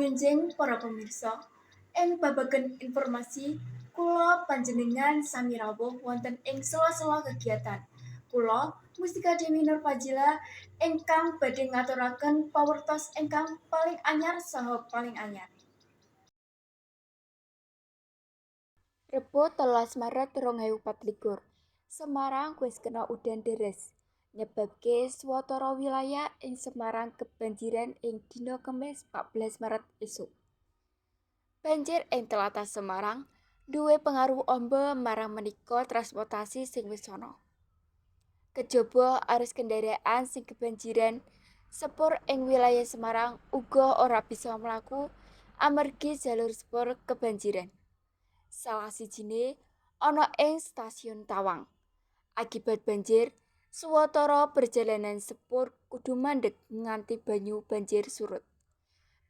Pangénjing para pemirsa, ing babagan informasi kula panjenengan sami rawuh wonten ing sela-sela kegiatan. Kula Mustika Dewi Nur Fadila ingkang badhe ngaturaken pawertos ingkang paling anyar saha paling anyar. Rebo 13 Maret 2024, Semarang wis kena udan deres, nyebabke swatara wilayah ing Semarang kebanjiran ing dina Kamis 14 Maret esuk. Banjir ing tlatah Semarang duwé pengaruh amba marang menika transportasi sing wis ana. Kejaba arus kendaraan sing kebanjiran, sepur ing wilayah Semarang uga ora bisa mlaku amargi jalur sepur kebanjiran. Salah sijine ana ing stasiun Tawang. Akibat banjir, swatara perjalanan sepur kudu mandheg nganti banyu banjir surut.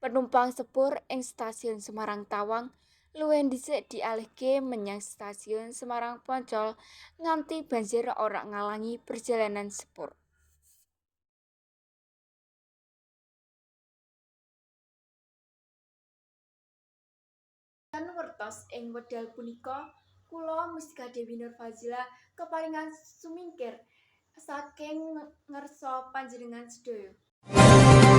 Penumpang sepur ing stasiun Semarang Tawang luwih dhisik dialihke menyang stasiun Semarang Poncol nganti banjir ora ngalangi perjalanan sepur. Lan wertos ing wekdal punika kula Mustika Dewi Nur Fadila keparingan sumingkir saking ngersa panjenengan sedaya.